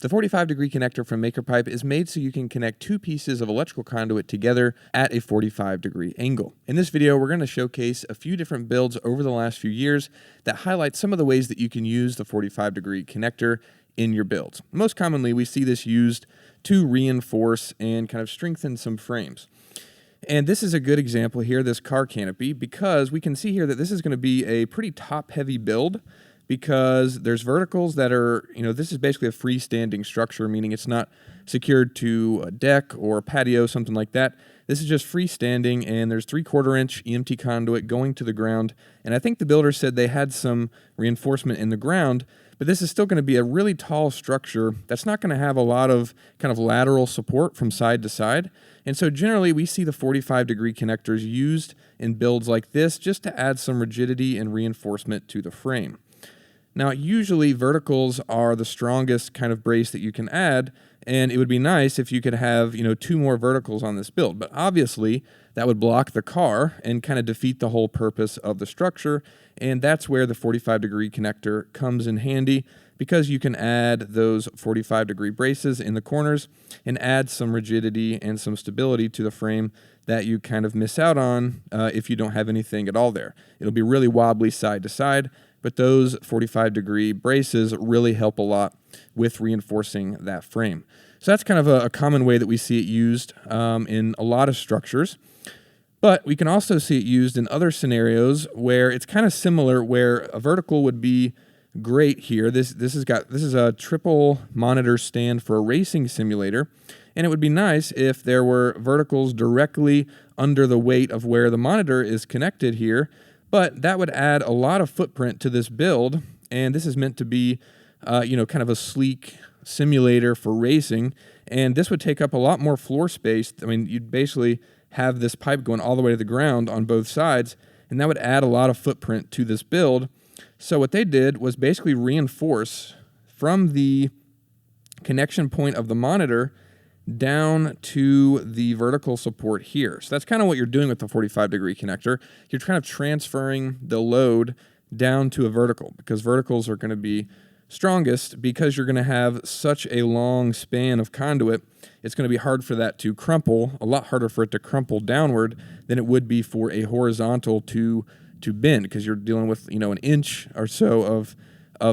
The 45-degree connector from MakerPipe is made so you can connect two pieces of electrical conduit together at a 45-degree angle. In this video, we're going to showcase a few different builds over the last few years that highlight some of the ways that you can use the 45-degree connector in your builds. Most commonly, we see this used to reinforce and kind of strengthen some frames. And this is a good example here, this car canopy, because we can see here that this is going to be a pretty top-heavy build, because there's verticals that are, this is basically a freestanding structure, meaning it's not secured to a deck or a patio, something like that. This is just freestanding, and there's 3/4 inch EMT conduit going to the ground. And I think the builder said they had some reinforcement in the ground, but this is still going to be a really tall structure that's not going to have a lot of kind of lateral support from side to side. And so generally we see the 45-degree connectors used in builds like this just to add some rigidity and reinforcement to the frame. Now, usually verticals are the strongest kind of brace that you can add, and it would be nice if you could have, 2 more verticals on this build. But obviously, that would block the car and kind of defeat the whole purpose of the structure, and that's where the 45-degree connector comes in handy, because you can add those 45-degree braces in the corners and add some rigidity and some stability to the frame that you kind of miss out on if you don't have anything at all there. It'll be really wobbly side to side, but those 45-degree braces really help a lot with reinforcing that frame. So that's kind of a common way that we see it used in a lot of structures. But we can also see it used in other scenarios where it's kind of similar, where a vertical would be great here. This is a triple monitor stand for a racing simulator, and it would be nice if there were verticals directly under the weight of where the monitor is connected here. But that would add a lot of footprint to this build, and this is meant to be, kind of a sleek simulator for racing, and this would take up a lot more floor space. I mean, you'd basically have this pipe going all the way to the ground on both sides, and that would add a lot of footprint to this build. So what they did was basically reinforce from the connection point of the monitor down to the vertical support here. So that's kind of what you're doing with the 45-degree connector. You're kind of transferring the load down to a vertical, because verticals are going to be strongest because you're going to have such a long span of conduit. It's going to be hard for that to crumple, a lot harder for it to crumple downward than it would be for a horizontal to bend, because you're dealing with, an inch or so of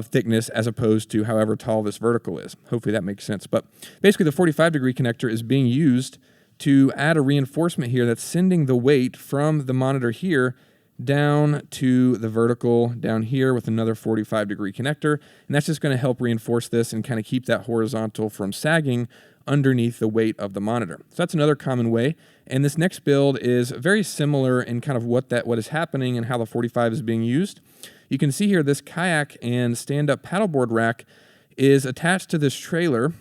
thickness as opposed to however tall this vertical is. Hopefully that makes sense. But basically the 45-degree connector is being used to add a reinforcement here that's sending the weight from the monitor here down to the vertical down here with another 45-degree connector. And that's just going to help reinforce this and kind of keep that horizontal from sagging underneath the weight of the monitor. So that's another common way. And this next build is very similar in kind of what is happening and how the 45 is being used. You can see here this kayak and stand-up paddleboard rack is attached to this trailer.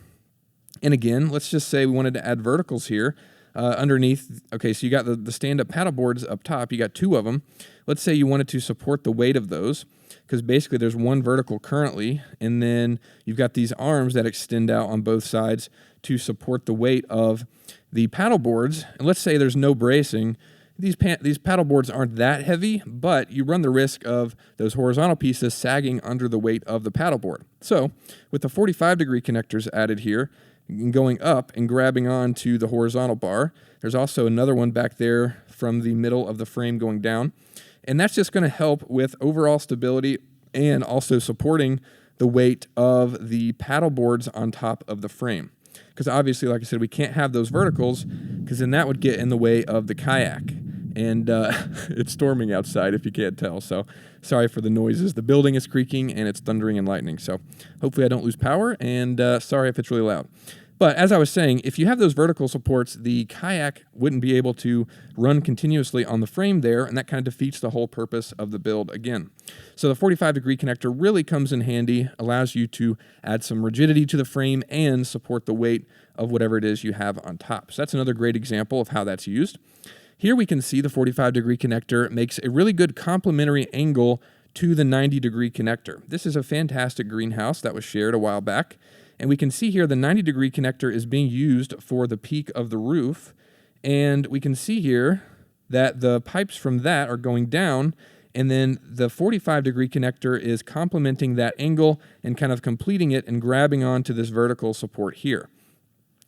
And again, let's just say we wanted to add verticals here underneath. Okay, so you got the stand-up paddleboards up top. You got 2 of them. Let's say you wanted to support the weight of those, because basically there's one vertical currently, and then you've got these arms that extend out on both sides to support the weight of the paddleboards. And let's say there's no bracing. These paddleboards aren't that heavy, but you run the risk of those horizontal pieces sagging under the weight of the paddleboard. So with the 45-degree connectors added here, going up and grabbing onto the horizontal bar, there's also another one back there from the middle of the frame going down. And that's just going to help with overall stability and also supporting the weight of the paddleboards on top of the frame. Because obviously, like I said, we can't have those verticals, because then that would get in the way of the kayak. And it's storming outside, if you can't tell. So sorry for the noises. The building is creaking and it's thundering and lightning. So hopefully I don't lose power, and sorry if it's really loud. But as I was saying, if you have those vertical supports, the kayak wouldn't be able to run continuously on the frame there, and that kind of defeats the whole purpose of the build again. So the 45-degree connector really comes in handy, allows you to add some rigidity to the frame and support the weight of whatever it is you have on top. So that's another great example of how that's used. Here we can see the 45-degree connector makes a really good complementary angle to the 90-degree connector. This is a fantastic greenhouse that was shared a while back. And we can see here the 90-degree connector is being used for the peak of the roof. And we can see here that the pipes from that are going down And then the 45-degree connector is complementing that angle and kind of completing it and grabbing onto this vertical support here.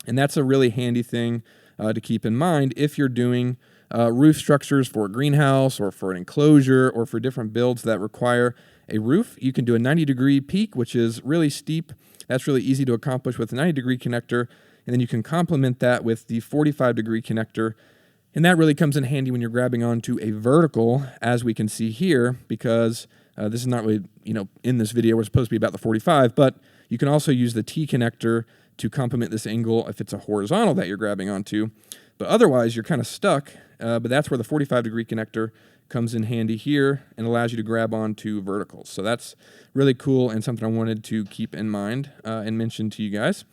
And that's a really handy thing to keep in mind if you're doing roof structures for a greenhouse or for an enclosure or for different builds that require a roof. You can do a 90-degree peak, which is really steep. That's really easy to accomplish with a 90-degree connector. And then you can complement that with the 45-degree connector. And that really comes in handy when you're grabbing onto a vertical, as we can see here, because this is not really, in this video, we're supposed to be about the 45, but you can also use the T connector to complement this angle if it's a horizontal that you're grabbing onto. But otherwise, you're kind of stuck, but that's where the 45-degree connector comes in handy here and allows you to grab onto verticals. So that's really cool and something I wanted to keep in mind and mention to you guys.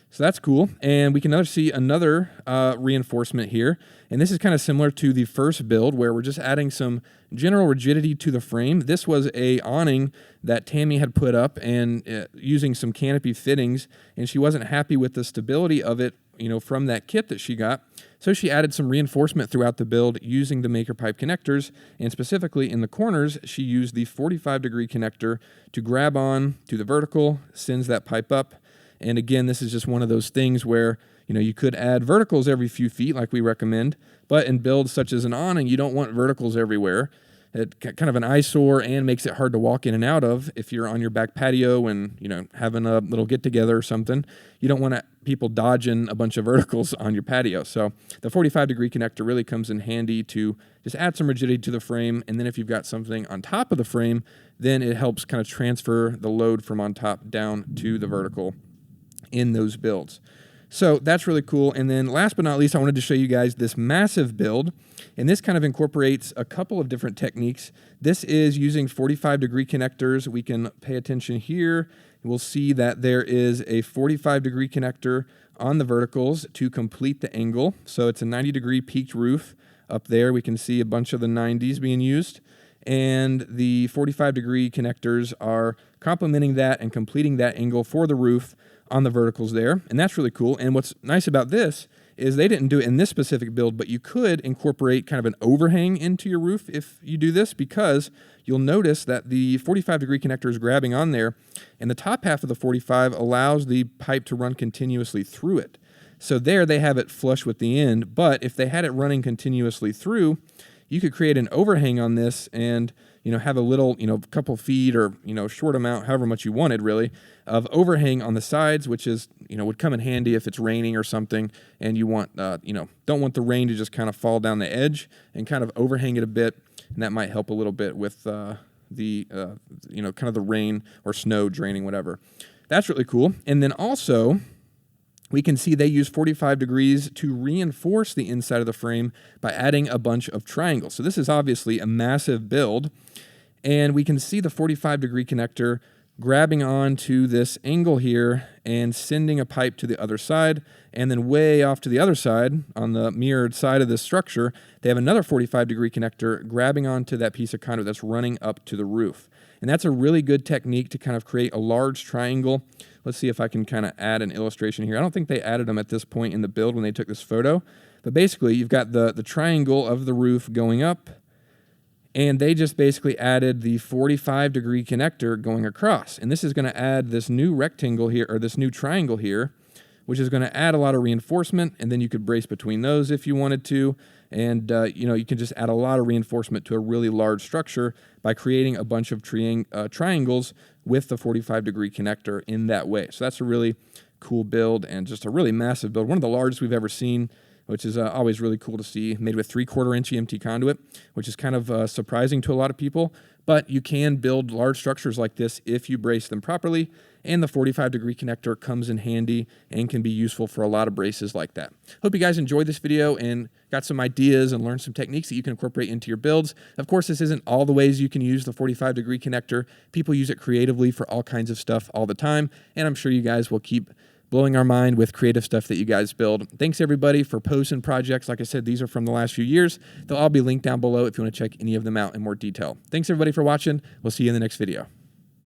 So that's cool. And we can see another reinforcement here. And this is kind of similar to the first build where we're just adding some general rigidity to the frame. This was a awning that Tammy had put up and using some canopy fittings, and she wasn't happy with the stability of it, from that kit that she got. So she added some reinforcement throughout the build using the maker pipe connectors, and specifically in the corners, she used the 45-degree connector to grab on to the vertical, sends that pipe up. And again, this is just one of those things where, you could add verticals every few feet like we recommend, but in builds such as an awning, you don't want verticals everywhere. It's kind of an eyesore and makes it hard to walk in and out of if you're on your back patio and, having a little get-together or something. You don't want people dodging a bunch of verticals on your patio. So the 45-degree connector really comes in handy to just add some rigidity to the frame, and then if you've got something on top of the frame, then it helps kind of transfer the load from on top down to the vertical in those builds. So that's really cool. And then last but not least, I wanted to show you guys this massive build. And this kind of incorporates a couple of different techniques. This is using 45-degree connectors. We can pay attention here. We'll see that there is a 45-degree connector on the verticals to complete the angle. So it's a 90-degree peaked roof. Up there, we can see a bunch of the 90s being used. And the 45-degree connectors are complementing that and completing that angle for the roof on the verticals there, and that's really cool. And what's nice about this is they didn't do it in this specific build, but you could incorporate kind of an overhang into your roof if you do this, because you'll notice that the 45-degree connector is grabbing on there, and the top half of the 45 allows the pipe to run continuously through it. So there they have it flush with the end, but if they had it running continuously through, you could create an overhang on this and have a little, couple feet or, short amount, however much you wanted really, of overhang on the sides, which is, would come in handy if it's raining or something and you want, don't want the rain to just kind of fall down the edge, and kind of overhang it a bit. And that might help a little bit with kind of the rain or snow draining, whatever. That's really cool. And then also, we can see they use 45 degrees to reinforce the inside of the frame by adding a bunch of triangles. So this is obviously a massive build, and we can see the 45-degree connector grabbing onto this angle here and sending a pipe to the other side, and then way off to the other side, on the mirrored side of this structure, they have another 45-degree connector grabbing onto that piece of conduit that's running up to the roof. And that's a really good technique to kind of create a large triangle. Let's see if I can kind of add an illustration here. I don't think they added them at this point in the build when they took this photo. But basically, you've got the triangle of the roof going up, and they just basically added the 45-degree connector going across. And this is going to add this new rectangle here, or this new triangle here, which is going to add a lot of reinforcement, and then you could brace between those if you wanted to. And, you can just add a lot of reinforcement to a really large structure by creating a bunch of triangles with the 45-degree connector in that way. So that's a really cool build and just a really massive build. One of the largest we've ever seen, which is always really cool to see, made with 3/4-inch EMT conduit, which is kind of surprising to a lot of people. But you can build large structures like this if you brace them properly, and the 45-degree connector comes in handy and can be useful for a lot of braces like that. Hope you guys enjoyed this video and got some ideas and learned some techniques that you can incorporate into your builds. Of course, this isn't all the ways you can use the 45-degree connector. People use it creatively for all kinds of stuff all the time, and I'm sure you guys will keep blowing our mind with creative stuff that you guys build. Thanks everybody for posting projects. Like I said, these are from the last few years. They'll all be linked down below if you want to check any of them out in more detail. Thanks everybody for watching. We'll see you in the next video.